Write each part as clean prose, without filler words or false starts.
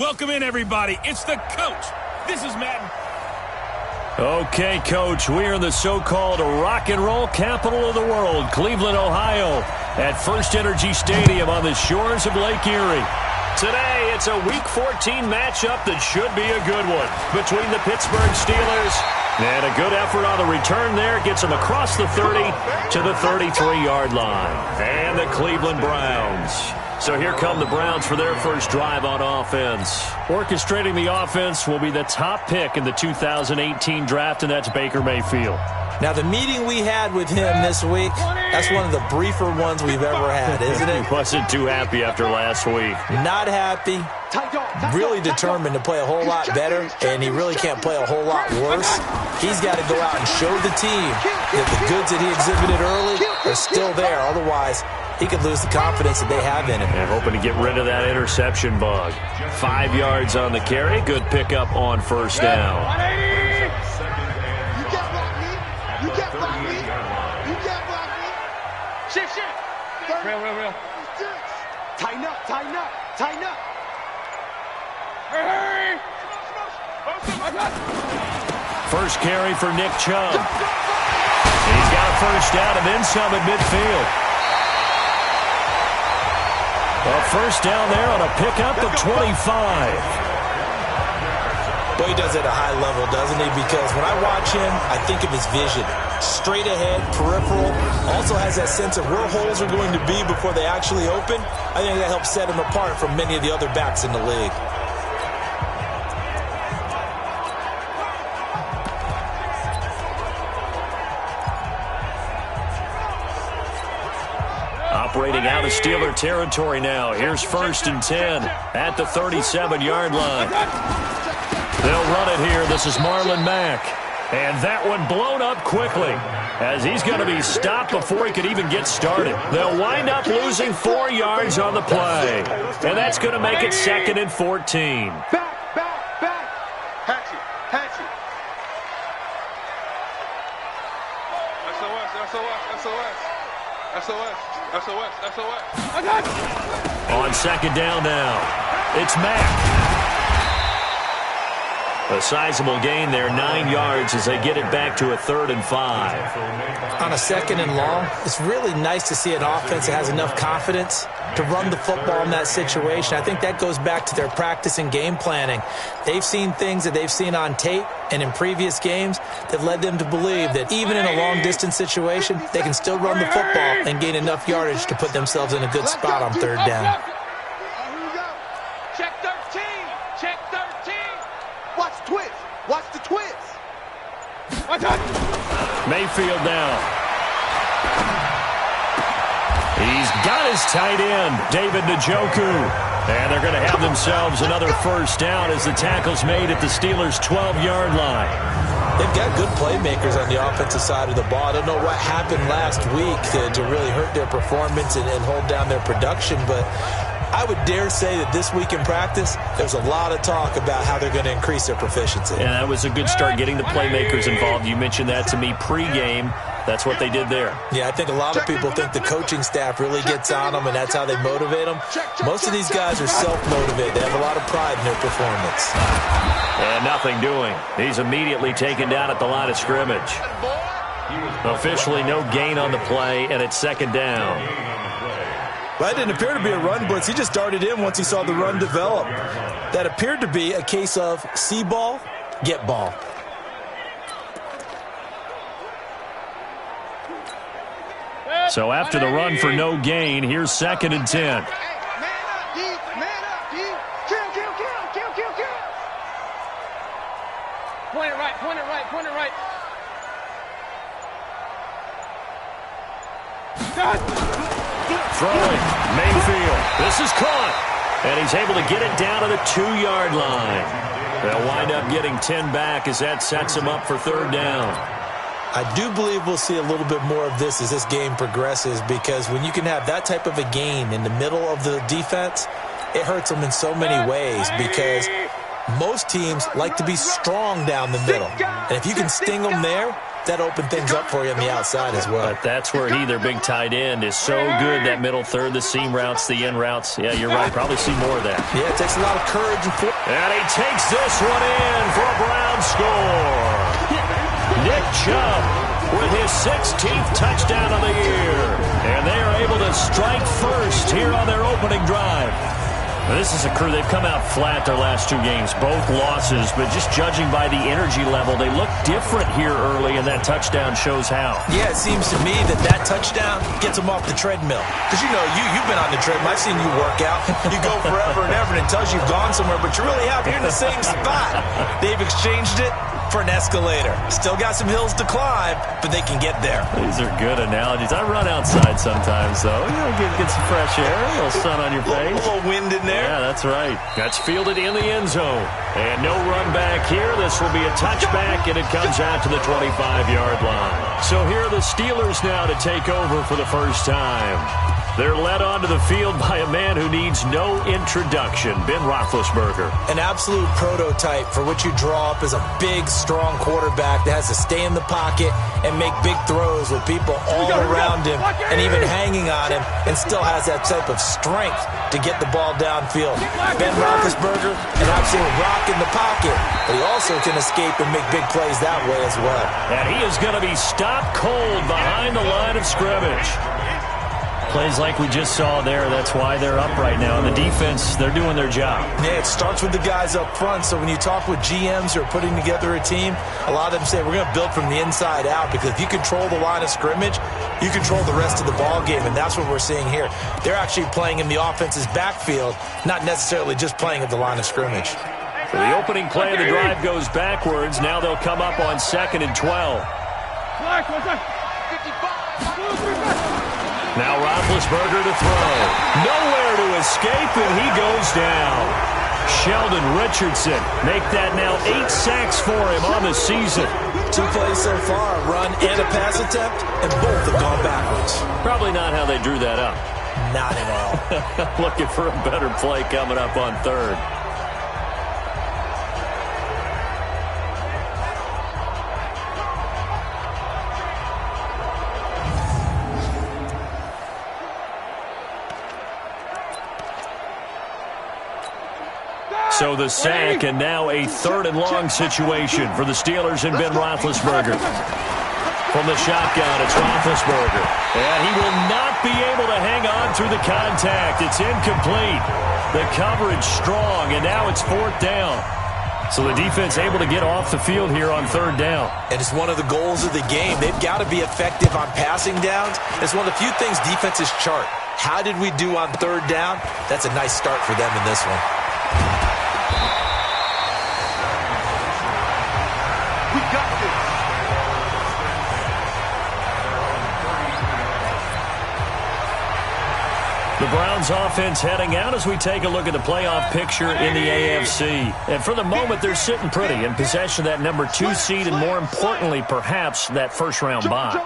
Welcome in, everybody. It's the coach. This is Madden. Okay, Coach, we're in the so-called rock and roll capital of the world, Cleveland, Ohio, at First Energy Stadium on the shores of Lake Erie. Today, it's a Week 14 matchup that should be a good one between the Pittsburgh Steelers, and a good effort on the return there gets them across the 30 to the 33-yard line. And the Cleveland Browns. So here come the Browns for their first drive on offense. Orchestrating the offense will be the top pick in the 2018 draft, and that's Baker Mayfield. Now, the meeting we had with him this week, that's one of the briefer ones we've ever had, isn't it? He wasn't too happy after last week. Not happy. Really determined to play a whole lot better, and he really can't play a whole lot worse. He's got to go out and show the team that the goods that he exhibited early are still there. Otherwise, he could lose the confidence that they have in him. And hoping to get rid of that interception bug. 5 yards on the carry. Good pickup on first down. Real. Tighten up. Hey! First carry for Nick Chubb. He's got a first down and then some at midfield. A first down there on a pickup at 25. Well, he does it at a high level, doesn't he? Because when I watch him, I think of his vision. Straight ahead, peripheral. Also has that sense of where holes are going to be before they actually open. I think that helps set him apart from many of the other backs in the league. Operating out of Steeler territory now. Here's 1st and 10 at the 37-yard line. They'll run it here. This is Marlon Mack. And that one blown up quickly as he's going to be stopped before he could even get started. They'll wind up losing 4 yards on the play. And that's going to make it 2nd and 14. Back. Patch it. SOS. On 2nd down now, it's Mack. A sizable gain there, 9 yards as they get it back to a 3rd and 5. On a 2nd and long, it's really nice to see an offense that has enough confidence to run the football in that situation. I think that goes back to their practice and game planning. They've seen things that they've seen on tape and in previous games that led them to believe that even in a long-distance situation, they can still run the football and gain enough yardage to put themselves in a good spot on 3rd down. Check 13. Watch the twist. Mayfield now. He's got his tight end, David Njoku. And they're going to have themselves another first down as the tackle's made at the Steelers' 12-yard line. They've got good playmakers on the offensive side of the ball. I don't know what happened last week to really hurt their performance and hold down their production, but I would dare say that this week in practice, there's a lot of talk about how they're going to increase their proficiency. And that was a good start getting the playmakers involved. You mentioned that to me pregame. That's what they did there. Yeah, I think a lot of people think the coaching staff really gets on them, and that's how they motivate them. Most of these guys are self-motivated. They have a lot of pride in their performance. And nothing doing. He's immediately taken down at the line of scrimmage. Officially no gain on the play, and it's 2nd down. That didn't appear to be a run blitz. He just darted in once he saw the run develop. That appeared to be a case of see ball, get ball. So after the run for no gain, here's 2nd and 10. Man up, D. Kill. Point it right. Throwing, Mayfield. This is caught. And he's able to get it down to the 2-yard line. They'll wind up getting 10 back as that sets him up for 3rd down. I do believe we'll see a little bit more of this as this game progresses, because when you can have that type of a gain in the middle of the defense, it hurts them in so many ways, because most teams like to be strong down the middle. And if you can sting them there, that opened things up for you on the outside as well. But that's where he, their big tight end, is so good, that middle third, the seam routes, the in routes. Yeah, you're right. Probably see more of that. Yeah, it takes a lot of courage. And he takes this one in for a Brown score. Nick Chubb with his 16th touchdown of the year. And they are able to strike first here on their opening drive. This is a crew, they've come out flat their last 2 games, both losses, but just judging by the energy level, they look different here early, and that touchdown shows how. Yeah, it seems to me that touchdown gets them off the treadmill. Because, you've been on the treadmill. I've seen you work out. You go forever and ever, and it tells you you've gone somewhere, but you really have. You're in the same spot. They've exchanged it for an escalator. Still got some hills to climb, but they can get there. These are good analogies. I run outside sometimes, though. Get some fresh air, a little sun on your face. A little wind in there. Yeah, that's right. That's fielded in the end zone. And no run back here. This will be a touchback, and it comes out to the 25-yard line. So here are the Steelers now to take over for the first time. They're led onto the field by a man who needs no introduction, Ben Roethlisberger. An absolute prototype for what you draw up as a big, strong quarterback that has to stay in the pocket and make big throws with people all around him and even hanging on him, and still has that type of strength to get the ball downfield. Ben Roethlisberger, an absolute rock in the pocket, but he also can escape and make big plays that way as well. And he is going to be stopped cold behind the line of scrimmage. Plays like we just saw there, that's why they're up right now. And the defense, they're doing their job. Yeah, it starts with the guys up front. So when you talk with GMs who are putting together a team, a lot of them say we're going to build from the inside out, because if you control the line of scrimmage, you control the rest of the ball game, and that's what we're seeing here. They're actually playing in the offense's backfield, not necessarily just playing at the line of scrimmage. So the opening play of the drive goes backwards. Now they'll come up on 2nd and 12. Now Roethlisberger to throw. Nowhere to escape, and he goes down. Sheldon Richardson make that now 8 sacks for him on the season. 2 plays so far, a run and a pass attempt, and both have gone backwards. Probably not how they drew that up. Not at all. Looking for a better play coming up on 3rd. So the sack, and now a 3rd and long situation for the Steelers and Ben Roethlisberger. From the shotgun, it's Roethlisberger. And he will not be able to hang on through the contact. It's incomplete. The coverage strong, and now it's 4th down. So the defense able to get off the field here on 3rd down. And it's one of the goals of the game. They've got to be effective on passing downs. It's one of the few things defenses chart. How did we do on 3rd down? That's a nice start for them in this one. We got this. The Browns offense heading out as we take a look at the playoff picture in the AFC. And for the moment, they're sitting pretty in possession of that number 2 seed, and more importantly, perhaps, that first-round bye.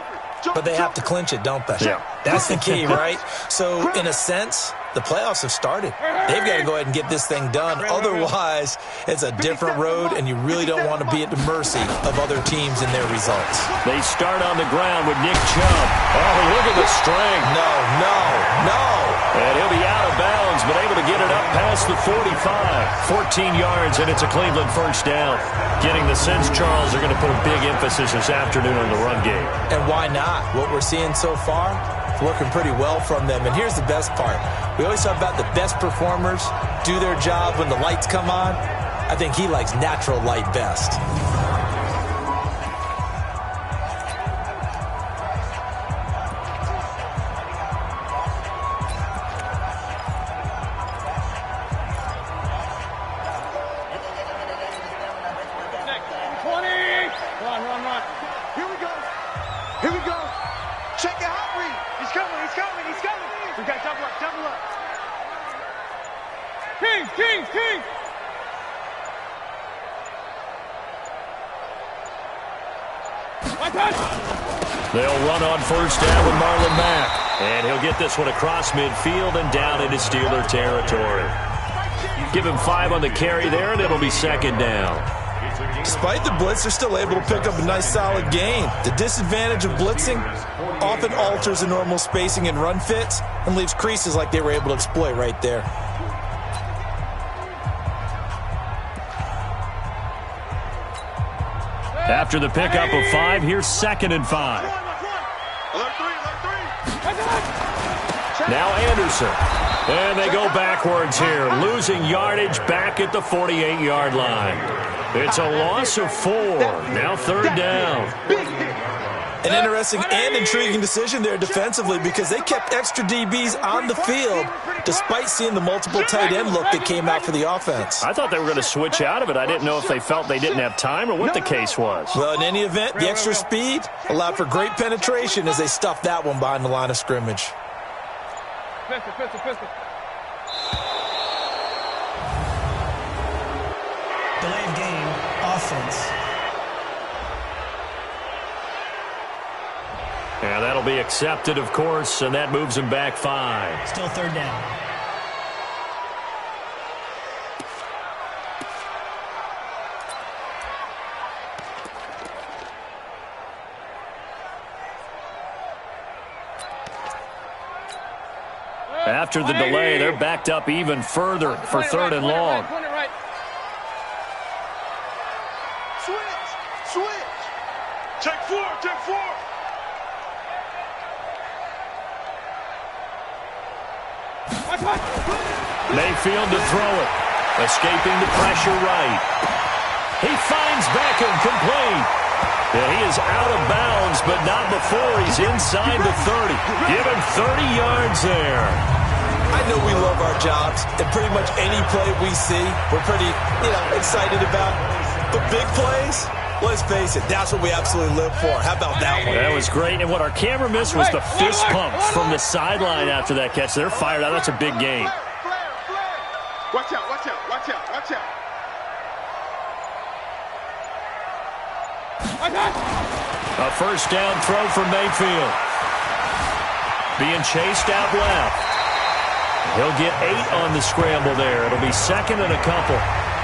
But they have to clinch it, don't they? Yeah. That's the key, right? So, in a sense, the playoffs have started. They've got to go ahead and get this thing done. Otherwise, it's a different road, and you really don't want to be at the mercy of other teams and their results. They start on the ground with Nick Chubb. Oh, look at the strength. No. And he'll be out of bounds, but able to get it up past the 45. 14 yards, and it's a Cleveland first down. Getting the sense, Charles, they're going to put a big emphasis this afternoon on the run game. And why not? What we're seeing so far, it's working pretty well from them. And here's the best part. We always talk about the best performers do their job when the lights come on. I think he likes natural light best. King! They'll run on first down with Marlon Mack. And he'll get this one across midfield and down into Steeler territory. Give him 5 on the carry there, and it'll be 2nd down. Despite the blitz, they're still able to pick up a nice solid gain. The disadvantage of blitzing often alters the normal spacing and run fits and leaves creases like they were able to exploit right there. After the pickup of 5, here's 2nd and 5. Now Anderson. And they go backwards here, losing yardage back at the 48-yard line. It's a loss of 4. Now 3rd down. An interesting and intriguing decision there defensively because they kept extra DBs on the field despite seeing the multiple tight end look that came out for the offense. I thought they were going to switch out of it. I didn't know if they felt they didn't have time or what the case was. Well, in any event, the extra speed allowed for great penetration as they stuffed that one behind the line of scrimmage. Pistol. Delay of game, offense. Yeah, that'll be accepted, of course, and that moves him back 5. Still 3rd down. After the delay, they're backed up even further for 3rd and long. Switch. Check 4. Mayfield to throw it. Escaping the pressure right. He finds Beckham complete. And he is out of bounds, but not before he's inside the 30. Give him 30 yards there. I know we love our jobs, and pretty much any play we see, we're pretty, excited about. But big plays, let's face it, that's what we absolutely live for. How about that one? That was great, and what our camera missed was the fist pump from the sideline after that catch. They're fired out. That's a big game. Watch out. A 1st down throw for Mayfield. Being chased out left. He'll get 8 on the scramble there. It'll be 2nd and a couple.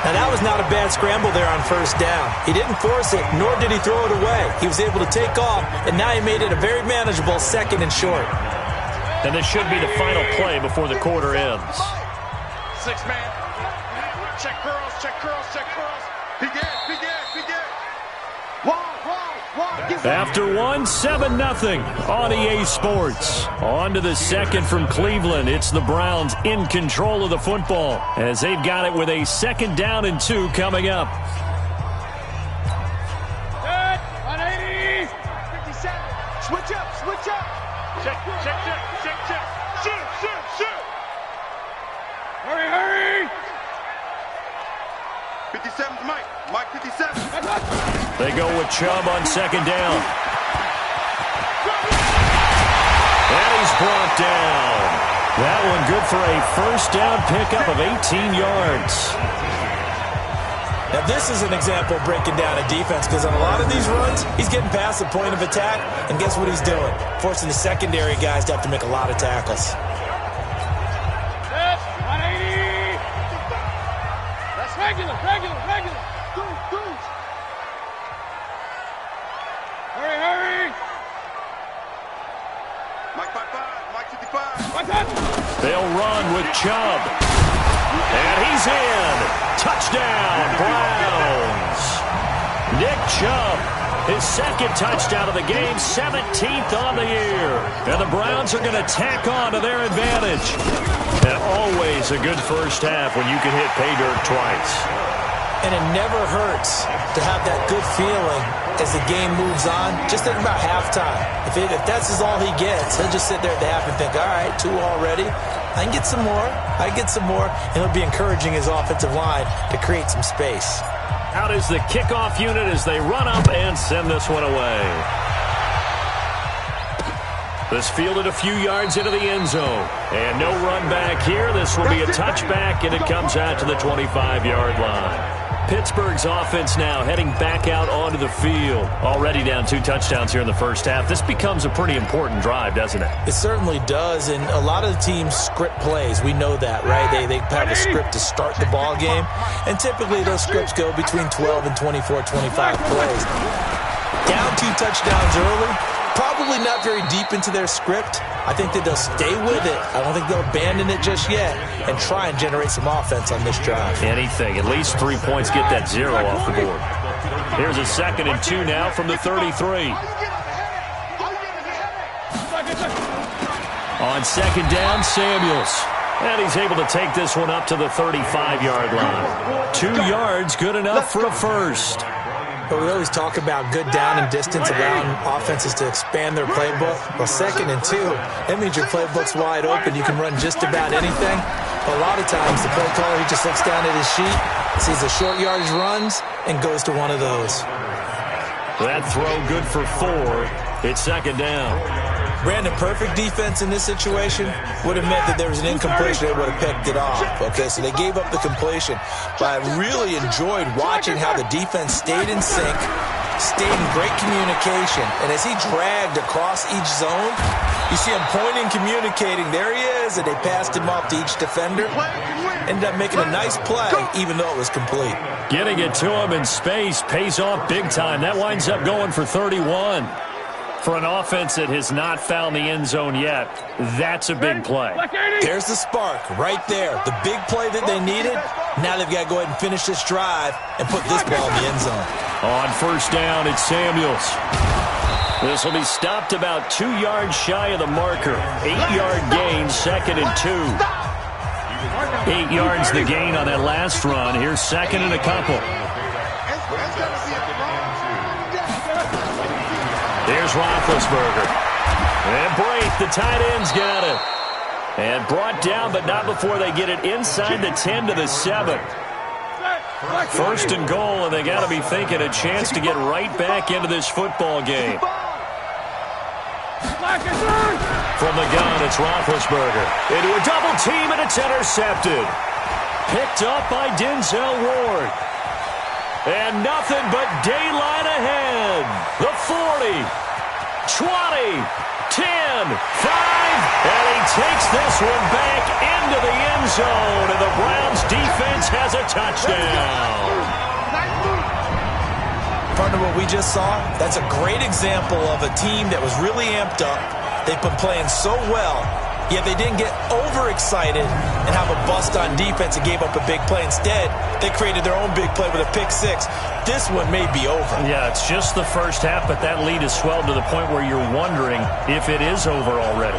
Now, that was not a bad scramble there on 1st down. He didn't force it, nor did he throw it away. He was able to take off, and now he made it a very manageable 2nd and short. And this should be the final play before the quarter ends. 6-man. Check curls. Begin. After 1, 7-0 on EA Sports. On to the 2nd from Cleveland. It's the Browns in control of the football as they've got it with a 2nd down and 2 coming up. 180. 57. Switch up. Check. Shoot. Hurry. 57's Mike. Mike 57. They go with Chubb on 2nd down. And he's brought down. That one good for a 1st down pickup of 18 yards. Now, this is an example of breaking down a defense because on a lot of these runs, he's getting past the point of attack, and guess what he's doing? Forcing the secondary guys to have to make a lot of tackles. 180. That's regular. Goose. Hurry. Mike 55. Mike 55. They'll run with Chubb. And he's in. Touchdown, Browns. Nick Chubb, his 2nd touchdown of the game, 17th on the year. And the Browns are going to tack on to their advantage. And always a good 1st half when you can hit pay dirt twice. And it never hurts to have that good feeling as the game moves on. Just think about halftime. If that's all he gets, he'll just sit there at the half and think, all right, 2 already. I can get some more. And it'll be encouraging his offensive line to create some space. Out is the kickoff unit as they run up and send this one away. This fielded a few yards into the end zone. And no run back here. This will be a touchback, and it comes out to the 25-yard line. Pittsburgh's offense now heading back out onto the field. Already down 2 touchdowns here in the first half. This becomes a pretty important drive, doesn't it? It certainly does, and a lot of the teams script plays. We know that, right? They have a script to start the ball game, and typically those scripts go between 12 and 24, 25 plays. Down 2 touchdowns early, probably not very deep into their script. I think that they'll stay with it. I don't think they'll abandon it just yet and try and generate some offense on this drive. Anything. At least 3 points, get that 0 off the board. Here's a 2nd and 2 now from the 33. On 2nd down, Samuels. And he's able to take this one up to the 35-yard line. 2 yards, good enough for a first. But we always talk about good down and distance, allowing offenses to expand their playbook. Well, 2nd and 2, that means your playbook's wide open. You can run just about anything. But a lot of times, the play caller, he just looks down at his sheet, sees the short yardage runs, and goes to one of those. That throw good for 4. It's 2nd down. Brandon, perfect defense in this situation would have meant that there was an incompletion. They would have picked it off. Okay, so they gave up the completion. But I really enjoyed watching how the defense stayed in sync, stayed in great communication. And as he dragged across each zone, you see him pointing, communicating. There he is, and they passed him off to each defender. Ended up making a nice play, even though it was complete. Getting it to him in space pays off big time. That winds up going for 31. For an offense that has not found the end zone yet, that's a big play. There's the spark right there. The big play that they needed. Now they've got to go ahead and finish this drive and put this ball in the end zone. On 1st down, it's Samuels. This will be stopped about 2 yards shy of the marker. 8-yard gain, 2nd and 2. 8 yards the gain on that last run. Here's 2nd and a couple. Here's Roethlisberger. And Brate, the tight end's got it. And brought down, but not before they get it inside the 10 to the 7. 1st and goal, and they got to be thinking a chance to get right back into this football game. From the gun, it's Roethlisberger. Into a double team, and it's intercepted. Picked up by Denzel Ward. And nothing but daylight ahead. The 40, 20, 10, 5, and he takes this one back into the end zone, and the Browns defense has a touchdown. Partner, what we just saw, that's a great example of a team that was really amped up. They've been playing so well, yet they didn't get overexcited and have a bust on defense and gave up a big play. Instead, they created their own big play with a pick-6. This one may be over. Yeah, it's just the first half, but that lead has swelled to the point where you're wondering if it is over already.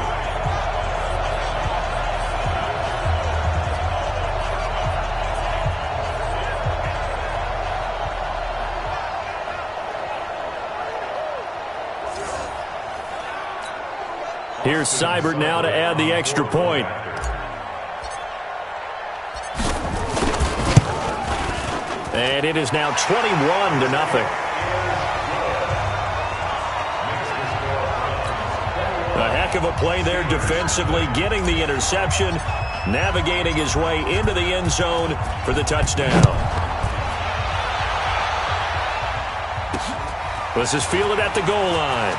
Here's Seibert now to add the extra point. And it is now 21-0. A heck of a play there defensively, getting the interception, navigating his way into the end zone for the touchdown. This is fielded at the goal line.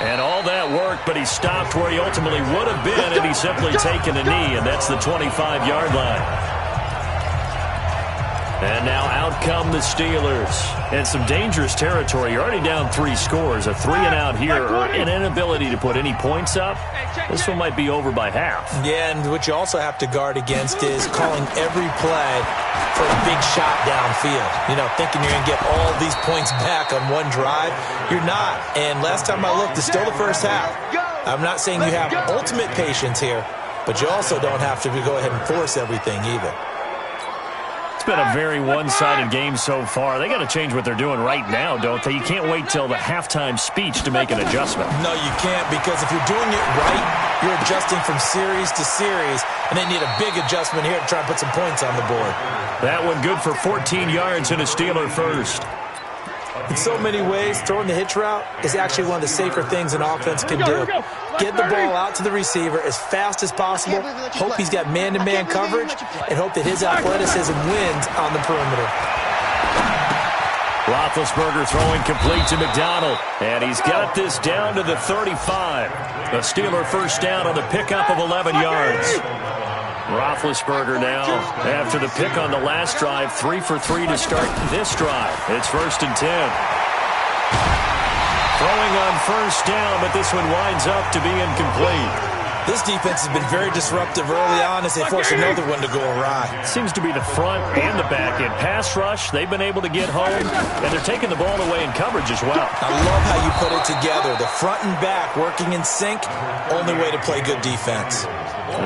And all that worked, but he stopped where he ultimately would have been had he simply taken a knee, and that's the 25-yard line. And now out come the Steelers. And some dangerous territory. You're already down 3 scores. A 3-and-out here, or an inability to put any points up. This one might be over by half. Yeah, and what you also have to guard against is calling every play for a big shot downfield. You know, thinking you're going to get all these points back on one drive. You're not. And last time I looked, it's still the first half. I'm not saying you have ultimate patience here, but you also don't have to go ahead and force everything either. It's been a very one-sided game so far. They got to change what they're doing right now, don't they? You can't wait till the halftime speech to make an adjustment. No, you can't, because if you're doing it right, you're adjusting from series to series, and they need a big adjustment here to try and put some points on the board. That one good for 14 yards and a Steeler first. In so many ways, throwing the hitch route is actually one of the safer things an offense can do. get the ball out to the receiver as fast as possible, hope he's got man-to-man coverage, and hope that his athleticism wins on the perimeter. Roethlisberger throwing complete to McDonald, and he's got this down to the 35. The Steeler first down on the pickup of 11 yards. Roethlisberger now, after the pick on the last drive, 3 for 3 to start this drive. It's 1st and 10. Throwing on first down, but this one winds up to be incomplete. This defense has been very disruptive early on as they force another one to go awry. Seems to be the front and the back end. Pass rush, they've been able to get home, and they're taking the ball away in coverage as well. I love how you put it together. The front and back working in sync, only way to play good defense.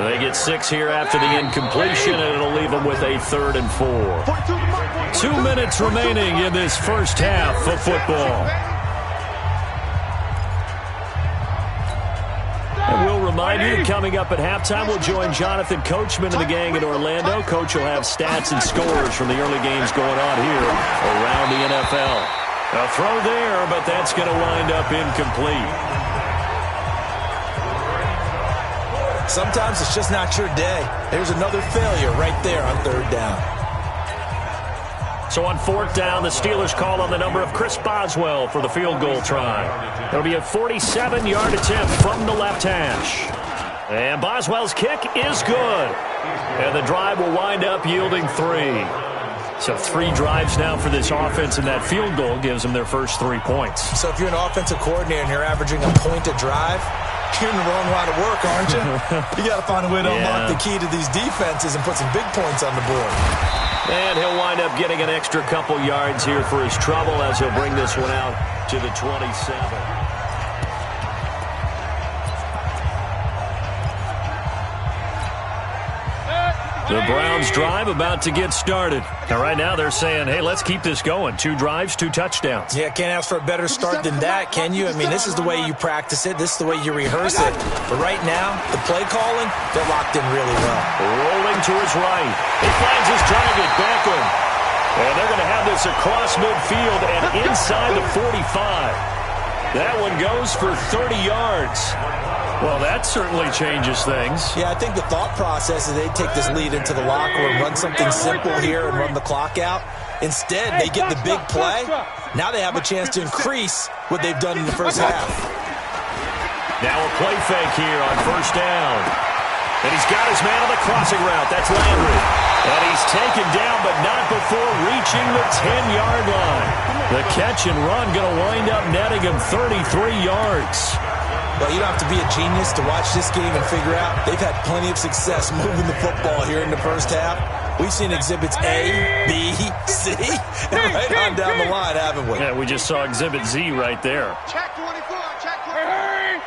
They get 6 here after the incompletion, and it'll leave them with a 3rd and 4. 2 minutes remaining in this first half of football. And we'll remind you that coming up at halftime, we'll join Jonathan Coachman and the gang in Orlando. Coach will have stats and scores from the early games going on here around the NFL. A throw there, but that's going to wind up incomplete. Sometimes it's just not your day. There's another failure right there on 3rd down. So on 4th down, the Steelers call on the number of Chris Boswell for the field goal try. It'll be a 47-yard attempt from the left hash. And Boswell's kick is good. And the drive will wind up yielding 3. So 3 drives now for this offense, and that field goal gives them their first 3 points. So if you're an offensive coordinator and you're averaging a point a drive, you're in the wrong line of work, aren't you? You got to find a way to unlock the key to these defenses and put some big points on the board. And he'll wind up getting an extra couple yards here for his trouble as he'll bring this one out to the 27. The Browns drive about to get started. And right now they're saying, hey, let's keep this going. 2 drives, 2 touchdowns. Yeah, can't ask for a better start than that, can you? I mean, this is the way you practice it. This is the way you rehearse it. But right now, the play calling, they're locked in really well. Rolling to his right. He finds his target, Beckham. And they're going to have this across midfield and inside the 45. That one goes for 30 yards. Well, that certainly changes things. Yeah, I think the thought process is they take this lead into the locker room, run something simple here and run the clock out. Instead, they get the big play. Now they have a chance to increase what they've done in the first half. Now a play fake here on first down. And he's got his man on the crossing route. That's Landry. And he's taken down, but not before reaching the 10-yard line. The catch and run going to wind up netting him 33 yards. Well, you don't have to be a genius to watch this game and figure out they've had plenty of success moving the football here in the first half. We've seen exhibits A, B, C, and right on down the line, haven't we? Yeah, we just saw exhibit Z right there. Check 24, check 24. Hurry!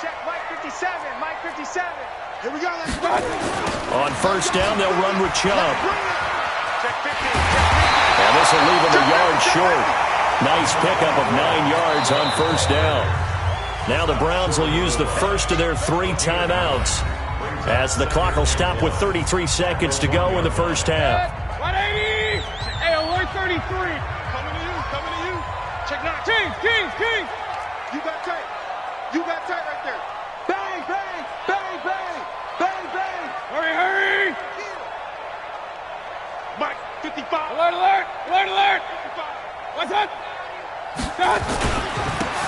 Check Mike 57, Mike 57. Here we go, let's go. On first down, they'll run with Chubb. Check 50, And this will leave him a yard short. Nice pickup of 9 yards on first down. Now the Browns will use the first of their 3 timeouts as the clock will stop with 33 seconds to go in the first half. 180! Hey, alert 33. Coming to you. Check 9. Kings! You got tight. You got tight right there. Bang, bang, bang, bang, bang, bang. Hurry! Mike 55. Alert! What's that?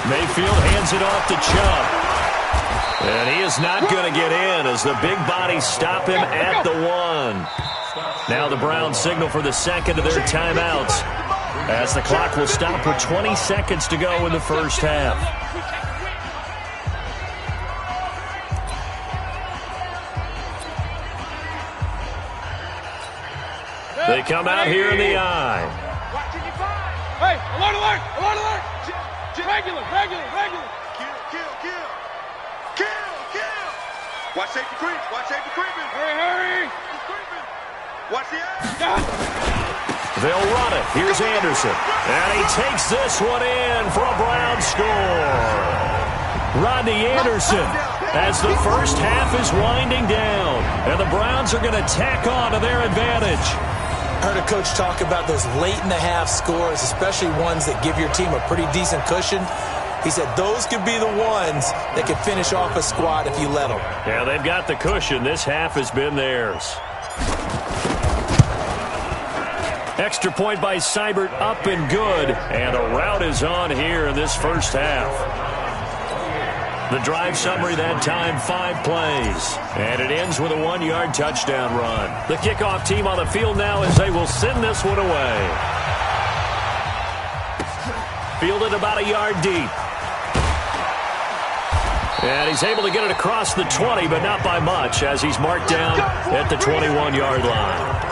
Mayfield hands it off to Chubb. And he is not going to get in as the big bodies stop him at the 1. Now the Browns signal for the second of their timeouts as the clock will stop with 20 seconds to go in the first half. They come out here in the eye. Hey, alert! Regular. Kill. Watch safety creeping. Hurry! He's creeping. Watch the eye. They'll run it. Here's Anderson. And he takes this one in for a Brown score. Rodney Anderson as the first half is winding down. And the Browns are going to tack on to their advantage. I heard a coach talk about those late-in-the-half scores, especially ones that give your team a pretty decent cushion. He said those could be the ones that could finish off a squad if you let them. Yeah, they've got the cushion. This half has been theirs. Extra point by Seibert, up and good. And a rout is on here in this first half. The drive summary that time, 5 plays. And it ends with a 1-yard touchdown run. The kickoff team on the field now as they will send this one away. Fielded about a yard deep. And he's able to get it across the 20, but not by much, as he's marked down at the 21-yard line.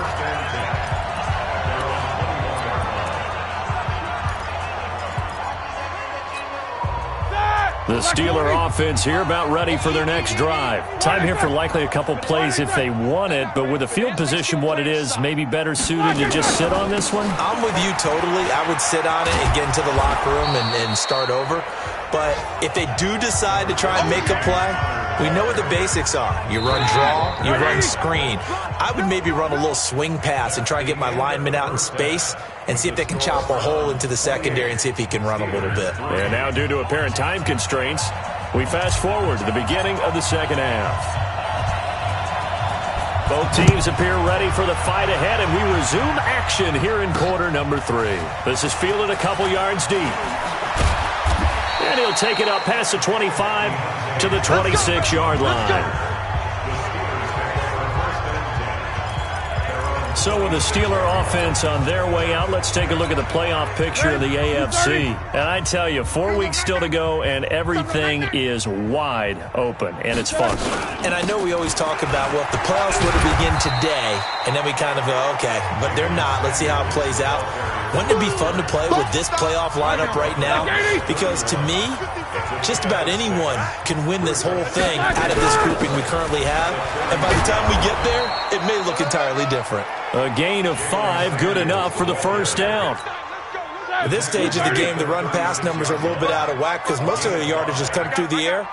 The Steeler offense here about ready for their next drive. Time here for likely a couple plays if they want it, but with the field position what it is, maybe better suited to just sit on this one? I'm with you totally. I would sit on it and get into the locker room and start over. But if they do decide to try and make a play, we know what the basics are. You run draw, you run screen. I would maybe run a little swing pass and try and get my lineman out in space and see if they can chop a hole into the secondary and see if he can run a little bit. And now due to apparent time constraints, we fast forward to the beginning of the second half. Both teams appear ready for the fight ahead, and we resume action here in quarter number 3. This is fielded a couple yards deep. And he'll take it up past the 25 to the 26-yard line. So with the Steeler offense on their way out, let's take a look at the playoff picture of the AFC. And I tell you, 4 weeks still to go, and everything is wide open, and it's fun. And I know we always talk about, well, if the playoffs were to begin today, and then we kind of go, okay, but they're not. Let's see how it plays out. Wouldn't it be fun to play with this playoff lineup right now? Because to me, just about anyone can win this whole thing out of this grouping we currently have. And by the time we get there, it may look entirely different. A gain of 5, good enough for the first down. At this stage of the game, the run-pass numbers are a little bit out of whack because most of their yardage has come through the air.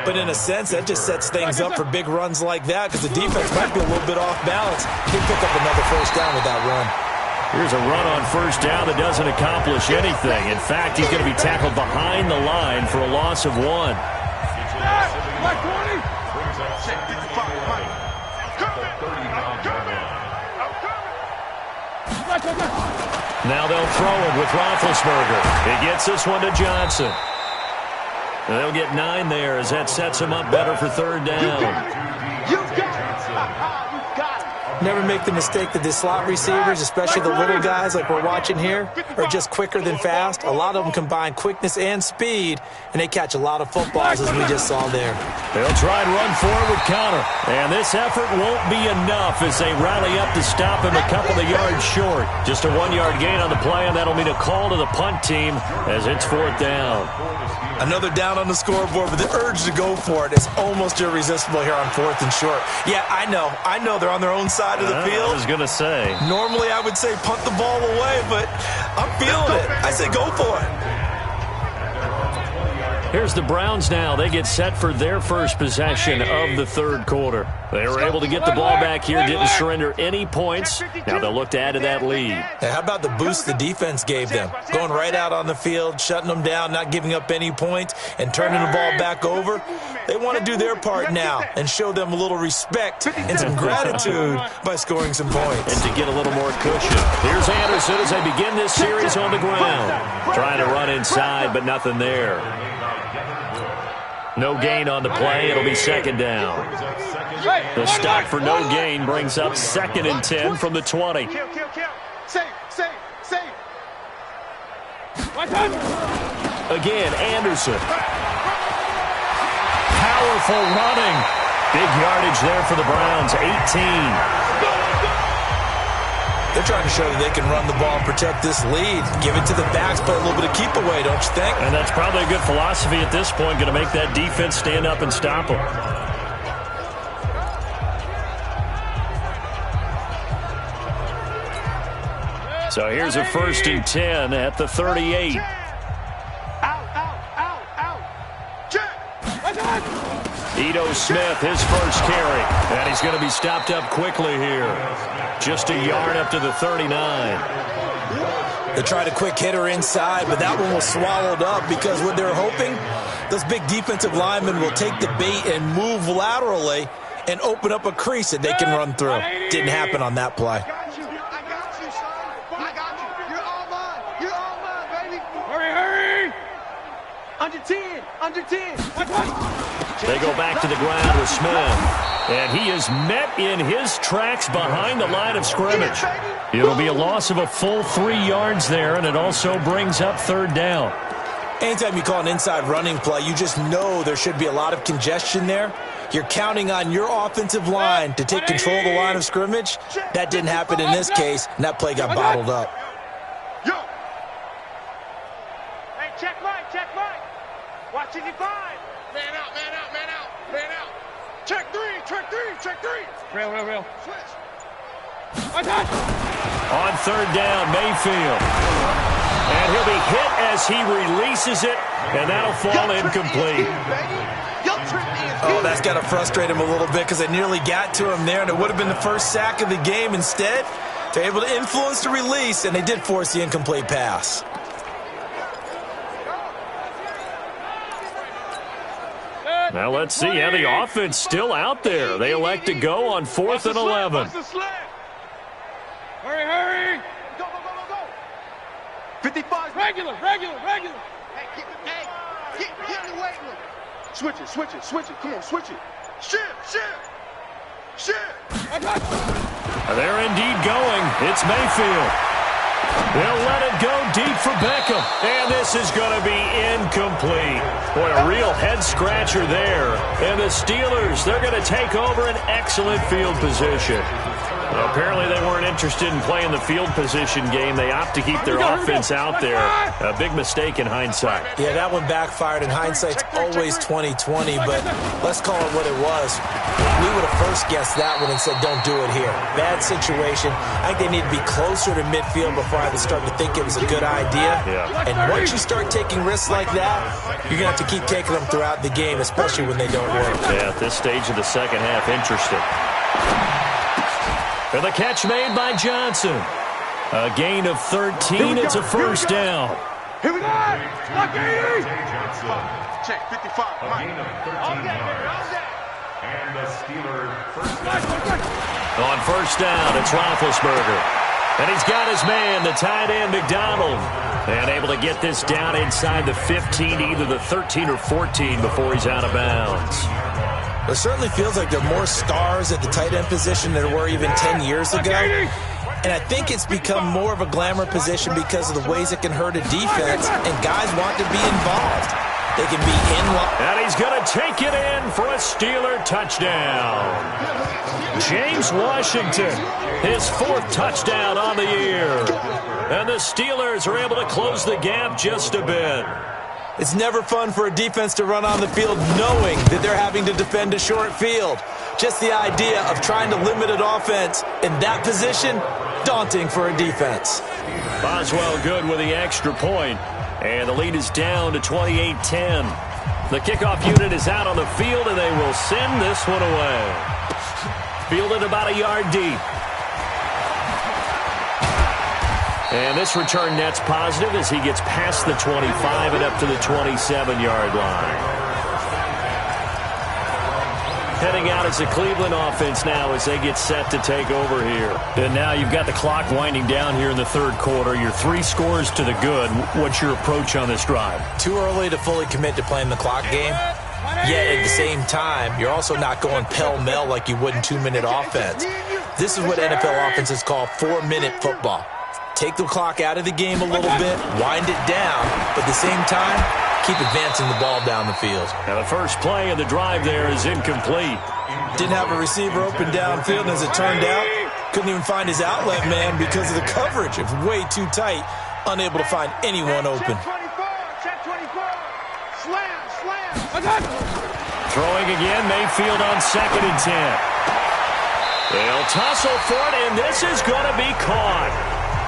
But in a sense, that just sets things up for big runs like that because the defense might be a little bit off balance. He can pick up another first down with that run. Here's a run on first down that doesn't accomplish anything. In fact, he's going to be tackled behind the line for a loss of 1. Now they'll throw it with Roethlisberger. He gets this one to Johnson. And they'll get 9 there as that sets him up better for third down. You got it. Never make the mistake that the slot receivers, especially the little guys like we're watching here, are just quicker than fast. A lot of them combine quickness and speed, and they catch a lot of footballs as we just saw there. They'll try and run forward with Connor. And this effort won't be enough as they rally up to stop him a couple of yards short. Just a 1-yard gain on the play, and that'll mean a call to the punt team as it's 4th down. Another down on the scoreboard, but the urge to go for it is almost irresistible here on 4th and short. Yeah, I know they're on their own side of the field. I was going to say. Normally I would say punt the ball away, but I'm feeling it. I say go for it. Here's the Browns now. They get set for their first possession of the third quarter. They were able to get the ball back here, didn't surrender any points. Now they'll look to add to that lead. Hey, how about the boost the defense gave them? Going right out on the field, shutting them down, not giving up any points, and turning the ball back over. They want to do their part now and show them a little respect and some gratitude by scoring some points. And to get a little more cushion. Here's Anderson as they begin this series on the ground. Trying to run inside, but nothing there. No gain on the play. It'll be second down. The stop for no gain brings up 2nd and 10 from the 20. Again, Anderson. Powerful running. Big yardage there for the Browns, 18. They're trying to show that they can run the ball and protect this lead. Give it to the backs, play a little bit of keep away, don't you think? And that's probably a good philosophy at this point, going to make that defense stand up and stop them. So here's a 1st and 10 at the 38. Ito Smith, his first carry. And he's going to be stopped up quickly here. Just a yard up to the 39. They tried a quick hitter inside, but that one was swallowed up because what they're hoping, those big defensive linemen will take the bait and move laterally and open up a crease that they can run through. Didn't happen on that play. I got you, son. I got you. You're all mine. You're all mine, baby. Hurry! Under 10. Under 10. They go back to the ground with Smith. And he is met in his tracks behind the line of scrimmage. It'll be a loss of a full 3 yards there, and it also brings up third down. Anytime you call an inside running play, you just know there should be a lot of congestion there. You're counting on your offensive line to take control of the line of scrimmage. That didn't happen in this case, and that play got bottled up. Yo. Hey, check Mike. Watch it, 5. Man out, man out, man out, man out. Check 3. Real. Switch. On third down, Mayfield. And he'll be hit as he releases it, and that'll fall incomplete. Oh, that's got to frustrate him a little bit because they nearly got to him there, and it would have been the first sack of the game. Instead, they're able to influence the release, and they did force the incomplete pass. Now let's see how the offense still out there. They elect to go on 4th and 11. Hurry! Go. 55. Regular! Hey, get in the weight room. Switch it. Come on, switch it. Shift. They're indeed going. It's Mayfield. They'll let it go deep for Beckham. And this is going to be incomplete. Boy, a real head-scratcher there. And the Steelers, they're going to take over an excellent field position. Well, apparently they weren't interested in playing the field position game. They opt to keep their offense out there. A big mistake in hindsight. Yeah, that one backfired. In hindsight's always 20/20, but let's call it what it was. We would have first guessed that one and said, don't do it here. Bad situation. I think they need to be closer to midfield before I would start to think it was a good idea. Yeah. And once you start taking risks like that, you're going to have to keep taking them throughout the game, especially when they don't work. Yeah, at this stage of the second half, interesting. And the catch made by Johnson. A gain of 13. It's a first down. Here we go. Check 55. And the Steelers first down. On first down, it's Roethlisberger. And he's got his man, the tight end, McDonald. And able to get this down inside the 15, either the 13 or 14 before he's out of bounds. It certainly feels like there are more stars at the tight end position than there were even 10 years ago. And I think it's become more of a glamour position because of the ways it can hurt a defense, and guys want to be involved. They can be in line. And he's going to take it in for a Steeler touchdown. James Washington, his 4th touchdown on the year. And the Steelers are able to close the gap just a bit. It's never fun for a defense to run on the field knowing that they're having to defend a short field. Just the idea of trying to limit an offense in that position, daunting for a defense. Boswell good with the extra point. And the lead is down to 28-10. The kickoff unit is out on the field, and they will send this one away. Fielded about a yard deep. And this return net's positive as he gets past the 25 and up to the 27-yard line. Heading out as the Cleveland offense now as they get set to take over here. And now you've got the clock winding down here in the third quarter. You're 3 scores to the good. What's your approach on this drive? Too early to fully commit to playing the clock game. Yet at the same time, you're also not going pell-mell like you would in 2-minute offense. This is what NFL offenses call 4-minute football. Take the clock out of the game a little bit, wind it down, but at the same time, keep advancing the ball down the field. Now the first play of the drive there is incomplete. Didn't have a receiver open downfield, and as it turned out, couldn't even find his outlet man because of the coverage. It was way too tight, unable to find anyone open. Check 24. Slam. Throwing again, Mayfield on 2nd and 10. They'll tussle for it, and this is going to be caught.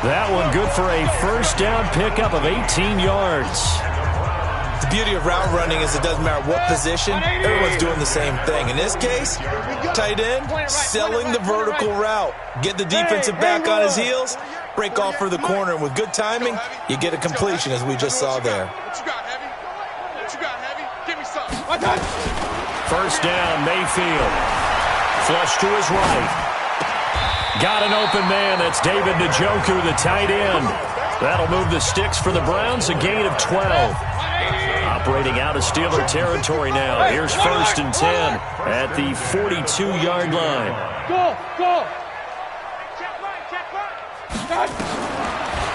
That one good for a first down pickup of 18 yards. The beauty of route running is it doesn't matter what position, everyone's doing the same thing. In this case, tight end, selling the vertical route. Get the defensive back on his heels, break off for the corner, and with good timing, you get a completion, as we just saw there. What you got, Heavy? What you got, Heavy? Give me something. First down, Mayfield. Flush to his right. Got an open man. That's David Njoku, the tight end. That'll move the sticks for the Browns, a gain of 12. Operating out of Steeler territory now. Here's first and 10 at the 42-yard line. Go.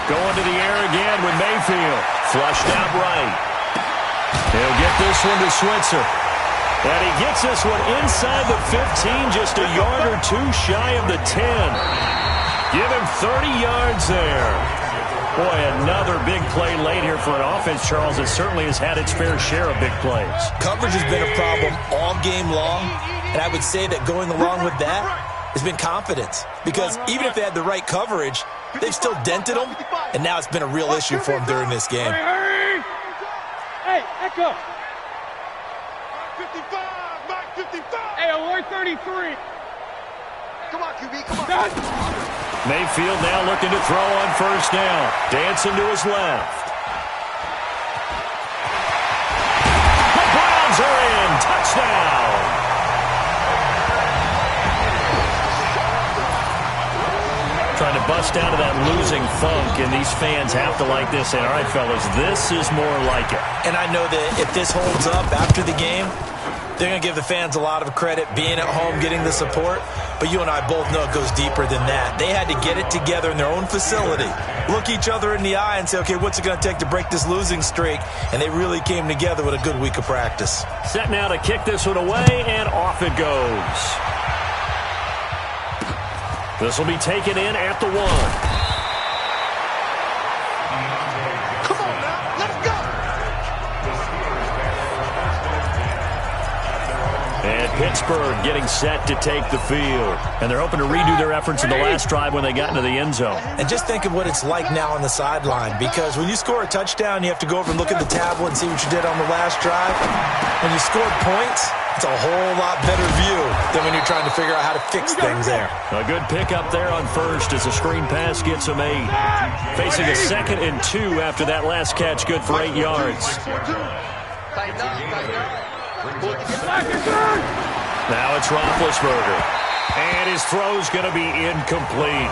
Going to the air again with Mayfield. Flushed out right. He'll get this one to Switzer. And he gets this one inside the 15, just a yard or two shy of the 10. Give him 30 yards there. Boy, another big play late here for an offense, Charles, that certainly has had its fair share of big plays. Coverage has been a problem all game long, and I would say that going along with that has been confidence. Because even if they had the right coverage, they've still dented them, and now it's been a real issue for them during this game. Hurry! Hey, Echo! 55! Hey, alert 33! Come on, QB, come on. Mayfield now looking to throw on first down. Dancing to his left. The Browns are in. Touchdown. Trying to bust out of that losing funk, and these fans have to like this. And all right, fellas, this is more like it. And I know that if this holds up after the game, they're going to give the fans a lot of credit, being at home, getting the support. But you and I both know it goes deeper than that. They had to get it together in their own facility, look each other in the eye and say, okay, what's it going to take to break this losing streak? And they really came together with a good week of practice. Set now to kick this one away, and off it goes. This will be taken in at the 1. Come on now, let's go! And Pittsburgh getting set to take the field. And they're hoping to redo their efforts in the last drive when they got into the end zone. And just think of what it's like now on the sideline, because when you score a touchdown, you have to go over and look at the tablet and see what you did on the last drive. When you scored points, it's a whole lot better view than when you're trying to figure out how to fix things there. A good pickup there on first as a screen pass gets him 8. Facing a 2nd and 2 after that last catch, good for 8 yards. Now it's Roethlisberger. And his throw's going to be incomplete.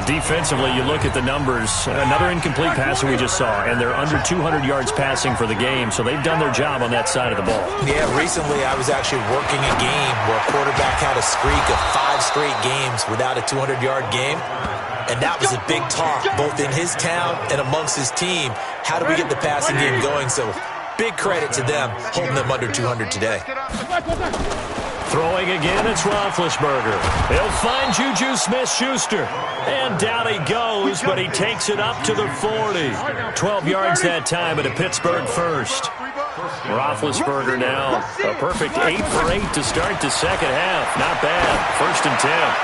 Defensively, you look at the numbers. Another incomplete pass that we just saw, and they're under 200 yards passing for the game, so they've done their job on that side of the ball. Yeah, recently I was actually working a game where a quarterback had a streak of 5 straight games without a 200-yard game, and that was a big talk, both in his town and amongst his team. How do we get the passing game going? So big credit to them, holding them under 200 today. Throwing again, it's Roethlisberger. He'll find Juju Smith-Schuster. And down he goes, but he takes it up to the 40. 12 yards that time at a Pittsburgh first. Roethlisberger now, a perfect 8 for 8 to start the second half. Not bad. First and 10.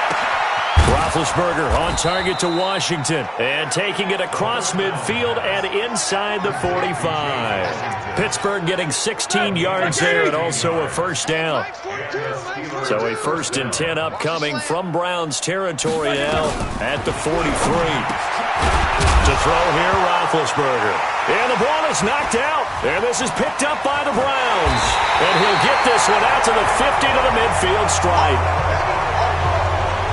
Roethlisberger on target to Washington. And taking it across midfield and inside the 45. Pittsburgh getting 16 yards there and also a first down. So a first and 10 upcoming from Browns territory now at the 43. To throw here, Roethlisberger. And the ball is knocked out. And this is picked up by the Browns. And he'll get this one out to the 50 to the midfield stripe.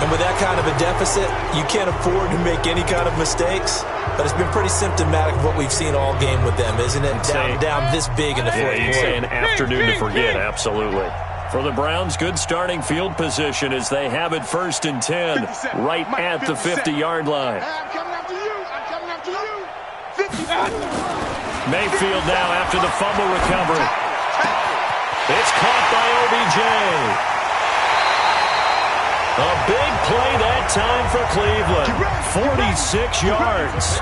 And with that kind of a deficit, you can't afford to make any kind of mistakes. But it's been pretty symptomatic of what we've seen all game with them, isn't it? Down this big in the fourth quarter. You'd say an afternoon to forget, absolutely. For the Browns, good starting field position as they have it first and 10 right at the 50-yard line. I'm coming after you. I'm coming after you. 50. Mayfield now after the fumble recovery. It's caught by OBJ. A big play that time for Cleveland. 46 yards.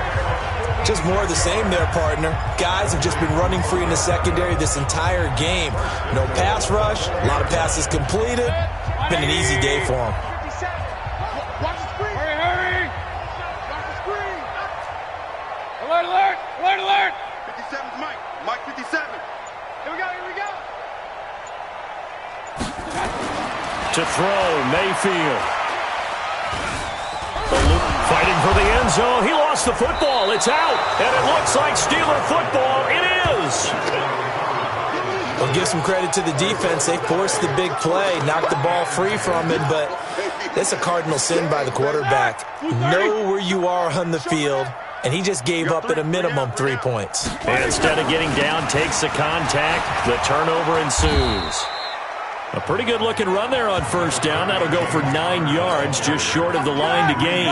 Just more of the same there, partner. Guys have just been running free in the secondary this entire game. No pass rush, a lot of passes completed. Been an easy day for them. Watch the screen. Hurry! Watch the screen. Alert, alert! Alert, alert! 57's Mike. Mike 57. Here we go, here we go. To throw, Mayfield. The loop. Fighting for the end zone. He lost the football. It's out. And it looks like Steeler football. It is. Well, give some credit to the defense. They forced the big play, knocked the ball free from him, but that's a cardinal sin by the quarterback. Know where you are on the field, and he just gave up at a minimum 3 points. And instead of getting down, takes the contact. The turnover ensues. A pretty good-looking run there on first down. That'll go for 9 yards, just short of the line to gain.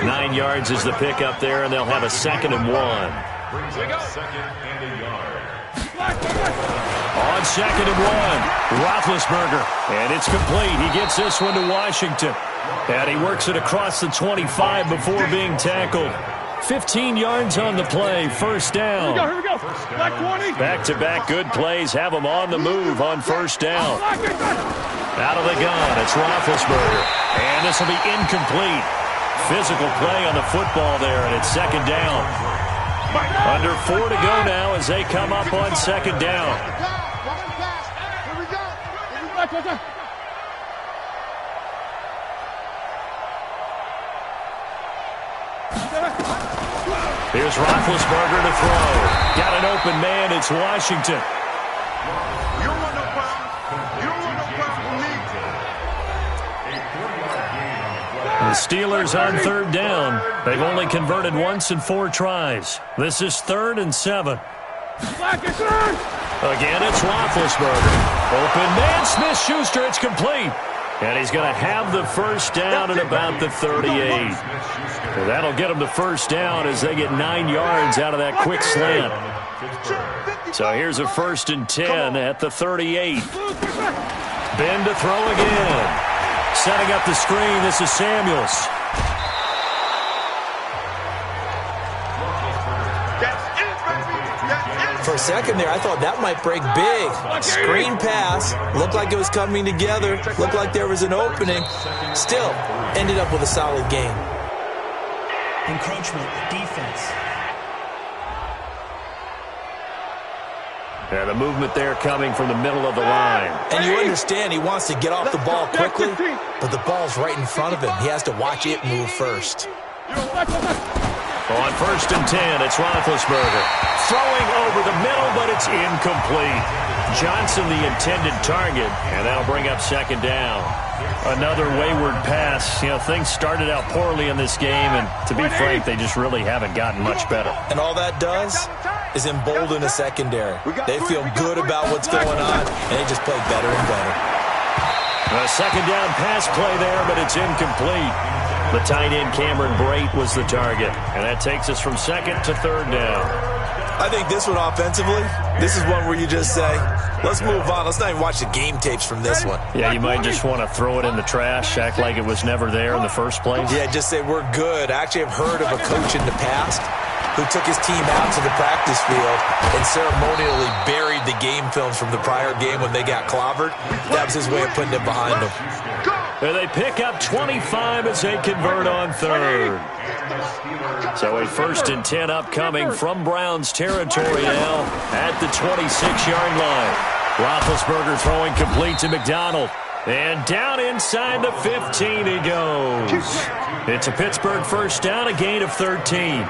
9 yards is the pickup there, and they'll have a 2nd and 1. Second and a yard. On 2nd and 1, Roethlisberger, and it's complete. He gets this one to Washington, and he works it across the 25 before being tackled. 15 yards on the play, first down. Here we go. Black 20. Back-to-back good plays have them on the move on first down. Out of the gun, it's Roethlisberger, and this will be incomplete. Physical play on the football there, and it's 2nd down. Under 4 to go now as they come up on 2nd down. Here's Roethlisberger to throw. Got an open man. It's Washington. You don't want no problem. You don't want no problem with me. The Steelers on 3rd down. They've only converted once in 4 tries. This is 3rd and 7. Again, it's Roethlisberger. Open man, Smith-Schuster. It's complete. And he's going to have the first down at about the 38. That'll get them the first down as they get 9 yards out of that quick slant. So here's a 1st and 10 at the 38. Ben to throw again. Setting up the screen, this is Samuels. For a second there, I thought that might break big. Screen pass. Looked like it was coming together. Looked like there was an opening. Still, ended up with a solid game. Encroachment, defense. Yeah, the movement there coming from the middle of the line. And you understand he wants to get off the ball quickly, but the ball's right in front of him. He has to watch it move first. On 1st and 10, it's Roethlisberger. Throwing over the middle, but it's incomplete. Johnson the intended target, and that'll bring up 2nd down. Another wayward pass. You know, things started out poorly in this game, and to be frank, they just really haven't gotten much better. And all that does is embolden a secondary. They feel good about what's going on, and they just play better and better. A 2nd down pass play there, but it's incomplete. The tight end Cameron Brate was the target, and that takes us from 2nd to 3rd down. I think this one offensively, this is one where you just say, let's move on. Let's not even watch the game tapes from this one. Yeah, you might just want to throw it in the trash, act like it was never there in the first place. Yeah, just say we're good. I actually have heard of a coach in the past who took his team out to the practice field and ceremonially buried the game films from the prior game when they got clobbered. That was his way of putting it behind them. And they pick up 25 as they convert on 3rd. So a 1st and 10 upcoming from Browns territory now at the 26-yard line. Roethlisberger throwing complete to McDonald. And down inside the 15 he goes. It's a Pittsburgh first down, a gain of 13.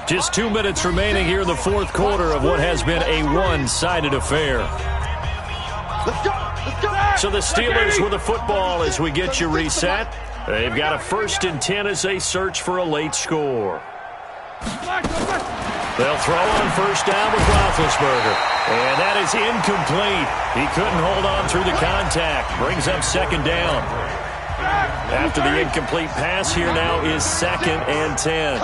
Just 2 minutes remaining here in the 4th quarter of what has been a one-sided affair. So the Steelers with the football as we get you reset. They've got a 1st and 10 as they search for a late score. They'll throw on first down with Roethlisberger. And that is incomplete. He couldn't hold on through the contact. Brings up 2nd down. After the incomplete pass, here now is 2nd and 10.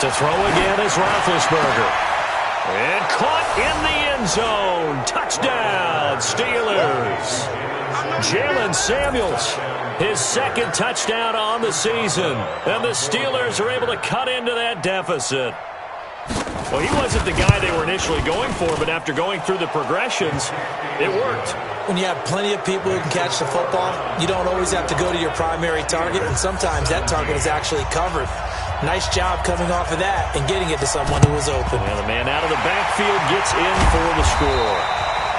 To throw again is Roethlisberger. And caught in the end zone. Touchdown, Steelers. Jalen Samuels, his 2nd touchdown on the season. And the Steelers are able to cut into that deficit. Well, he wasn't the guy they were initially going for, but after going through the progressions, it worked. When you have plenty of people who can catch the football, you don't always have to go to your primary target, and sometimes that target is actually covered. Nice job coming off of that and getting it to someone who was open. And the man out of the backfield gets in for the score.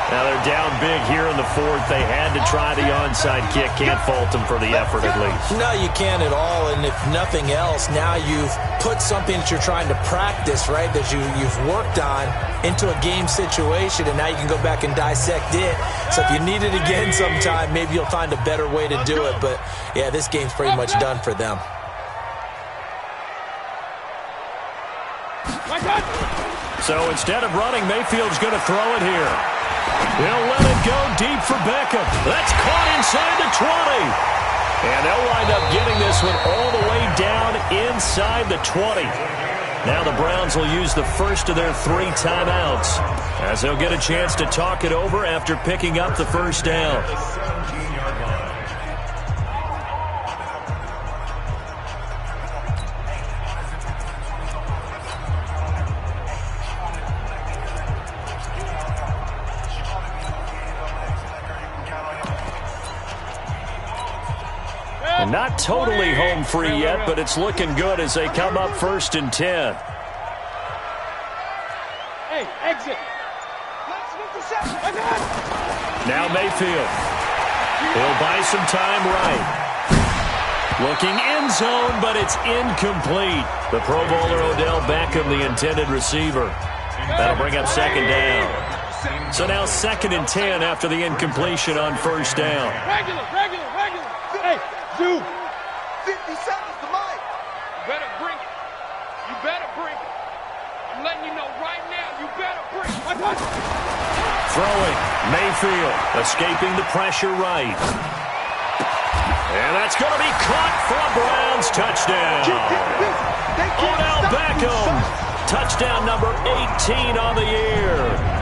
Now they're down big here in the fourth. They had to try the onside kick. Can't fault them for the effort at least. No, you can't at all. And if nothing else, now you've put something that you're trying to practice, right, that you've worked on into a game situation, and now you can go back and dissect it. So if you need it again sometime, maybe you'll find a better way to do it. But, yeah, this game's pretty much done for them. So instead of running, Mayfield's going to throw it here. He'll let it go deep for Beckham. That's caught inside the 20. And they'll wind up getting this one all the way down inside the 20. Now the Browns will use the first of their 3 timeouts as they'll get a chance to talk it over after picking up the first down. And not totally home free yet, but it's looking good as they come up 1st and 10. Hey, exit. Now Mayfield. He'll buy some time right. Looking end zone, but it's incomplete. The Pro Bowler Odell Beckham, the intended receiver. That'll bring up 2nd down. So now 2nd and 10 after the incompletion on 1st down. Regular. Hey, Zoo. 50 seconds to Mike. You better bring it. You better bring it. I'm letting you know right now, you better bring it. Throwing. Mayfield escaping the pressure right. And that's going to be caught for a Browns touchdown. Odell Beckham. Touchdown number 18 on the year.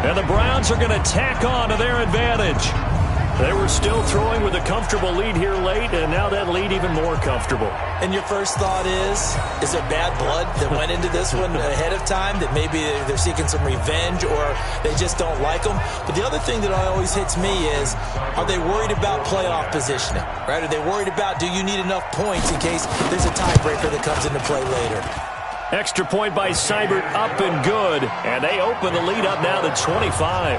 And the Browns are going to tack on to their advantage. They were still throwing with a comfortable lead here late, and now that lead even more comfortable. And your first thought is there bad blood that went into this one ahead of time, that maybe they're seeking some revenge or they just don't like them? But the other thing that always hits me is, are they worried about playoff positioning, right? Are they worried about, do you need enough points in case there's a tiebreaker that comes into play later? Extra point by Seibert, up and good. And they open the lead up now to 25.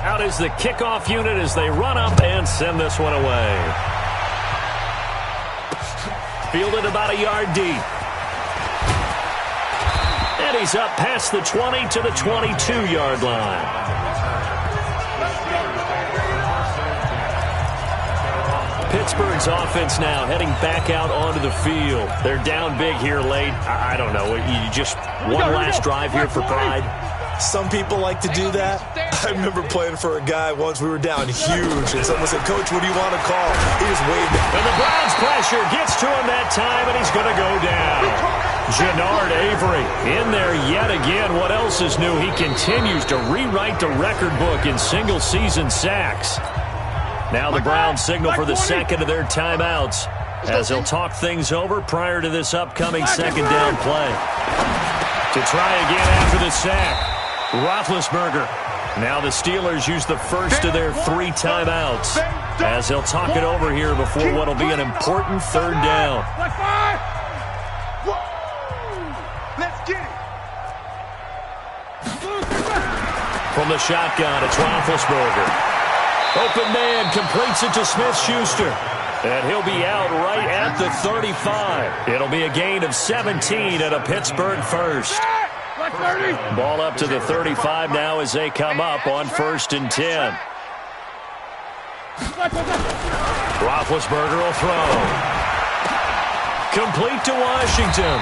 Out is the kickoff unit as they run up and send this one away. Fielded about a yard deep. And he's up past the 20 to the 22-yard line. Pittsburgh's offense now heading back out onto the field. They're down big here late. I don't know. You just one last drive here for pride. Some people like to do that. I remember playing for a guy once. We were down huge, and someone said, "Coach, what do you want to call?" He just waved it. And the Browns pressure gets to him that time, and he's going to go down. Jannard Avery in there yet again. What else is new? He continues to rewrite the record book in single-season sacks. Now the Browns signal for the second of their timeouts as they'll talk things over prior to this upcoming second down play. To try again after the sack, Roethlisberger. Now the Steelers use the first of their 3 timeouts as they'll talk it over here before what will be an important 3rd down. Let's get it. From the shotgun, it's Roethlisberger. Open man completes it to Smith-Schuster. And he'll be out right at the 35. It'll be a gain of 17 and a Pittsburgh first. Ball up to the 35 now as they come up on 1st and 10. Roethlisberger will throw. Complete to Washington.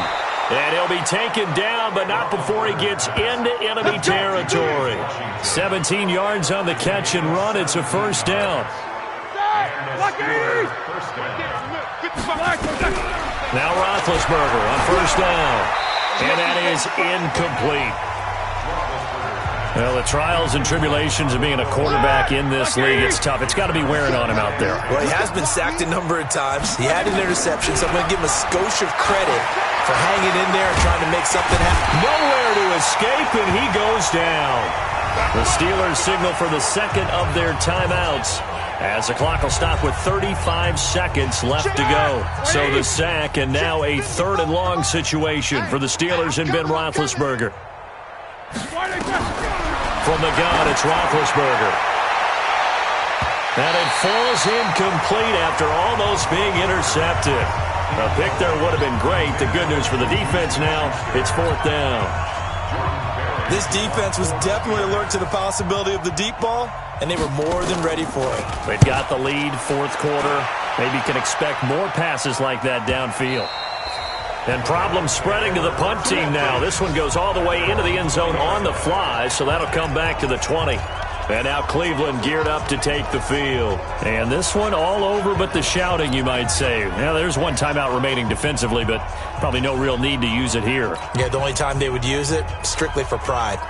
And he'll be taken down, but not before he gets into enemy territory. 17 yards on the catch and run. It's a 1st down. Now Roethlisberger on 1st down. And that is incomplete. Well, the trials and tribulations of being a quarterback in this league, it's tough. It's got to be wearing on him out there. Well, he has been sacked a number of times. He had an interception, so I'm going to give him a skosh of credit for hanging in there and trying to make something happen. Nowhere to escape, and he goes down. The Steelers signal for the second of their timeouts As the clock will stop with 35 seconds left to go. So the sack, and now a 3rd and long situation for the Steelers and Ben Roethlisberger. From the gun, it's Roethlisberger. And it falls incomplete after almost being intercepted. A pick there would have been great. The good news for the defense now, it's 4th down. This defense was definitely alert to the possibility of the deep ball, and they were more than ready for it. They've got the lead, 4th quarter. Maybe can expect more passes like that downfield. And problems spreading to the punt team now. This one goes all the way into the end zone on the fly, so that'll come back to the 20. And now Cleveland geared up to take the field. And this one all over but the shouting, you might say. Now, there's one timeout remaining defensively, but probably no real need to use it here. Yeah, the only time they would use it, strictly for pride.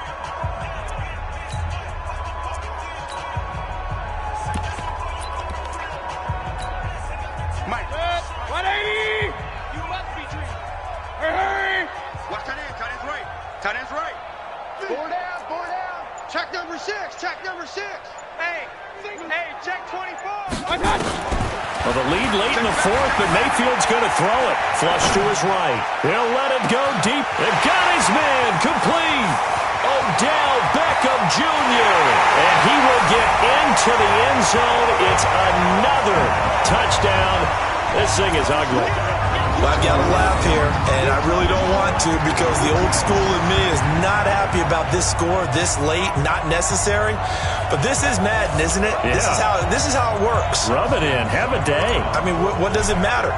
Mike. 180! You must be dreaming. Hey! Watch tight end. Tight end's right. Tight end's right. 4 down. 4 down. Check number 6. Check number 6. Hey, check 24. Well, the lead late in the 4th, but Mayfield's going to throw it. Flush to his right. He'll let it go deep. They've got his man complete. Odell Beckham Jr. And he will get into the end zone. It's another touchdown. This thing is ugly. Well, I've got to laugh here, and I really don't want to because the old school in me is not happy about this score this late, not necessary. But this is Madden, isn't it? Yeah. This is how it works. Rub it in. Have a day. I mean, what does it matter?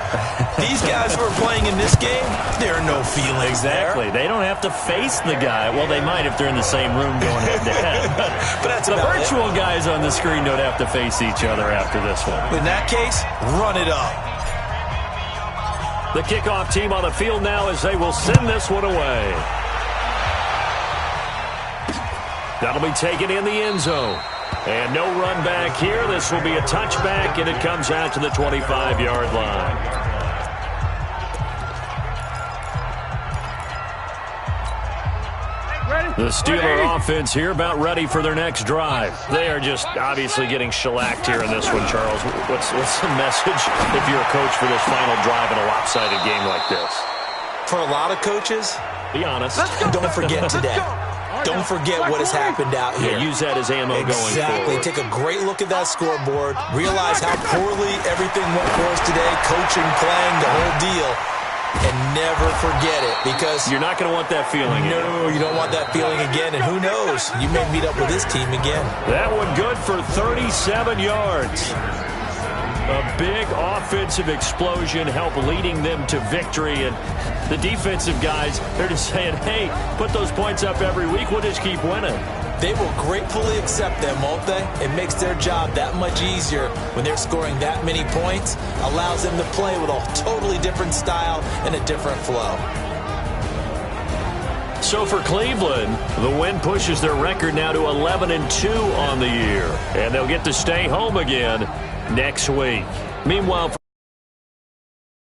These guys who are playing in this game, there are no feelings Exactly. there. They don't have to face the guy. Well, they might if they're in the same room going head-to-head. But that's the about virtual it. guys on the screen don't have to face each other after this one. In that case, run it up. The kickoff team on the field now as they will send this one away. That'll be taken in the end zone. And no run back here. This will be a touchback, and it comes out to the 25-yard line. The Steeler offense here about ready for their next drive. They are just obviously getting shellacked here in this one, Charles. What's the message if you're a coach for this final drive in a lopsided game like this? For a lot of coaches, be honest. Don't forget today. Don't forget what has happened out here. Yeah, use that as ammo going forward. Exactly. Take a great look at that scoreboard. Realize how poorly everything went for us today. Coaching, playing, the whole deal. And never forget it, because you're not going to want that feeling. No, you don't want that feeling again. And who knows? You may meet up with this team again. That one good for 37 yards. A big offensive explosion helped leading them to victory. And the defensive guys, they're just saying, hey, put those points up every week. We'll just keep winning. They will gratefully accept them, won't they? It makes their job that much easier when they're scoring that many points. Allows them to play with a totally different style and a different flow. So for Cleveland, the win pushes their record now to 11-2 on the year. And they'll get to stay home again next week. Meanwhile,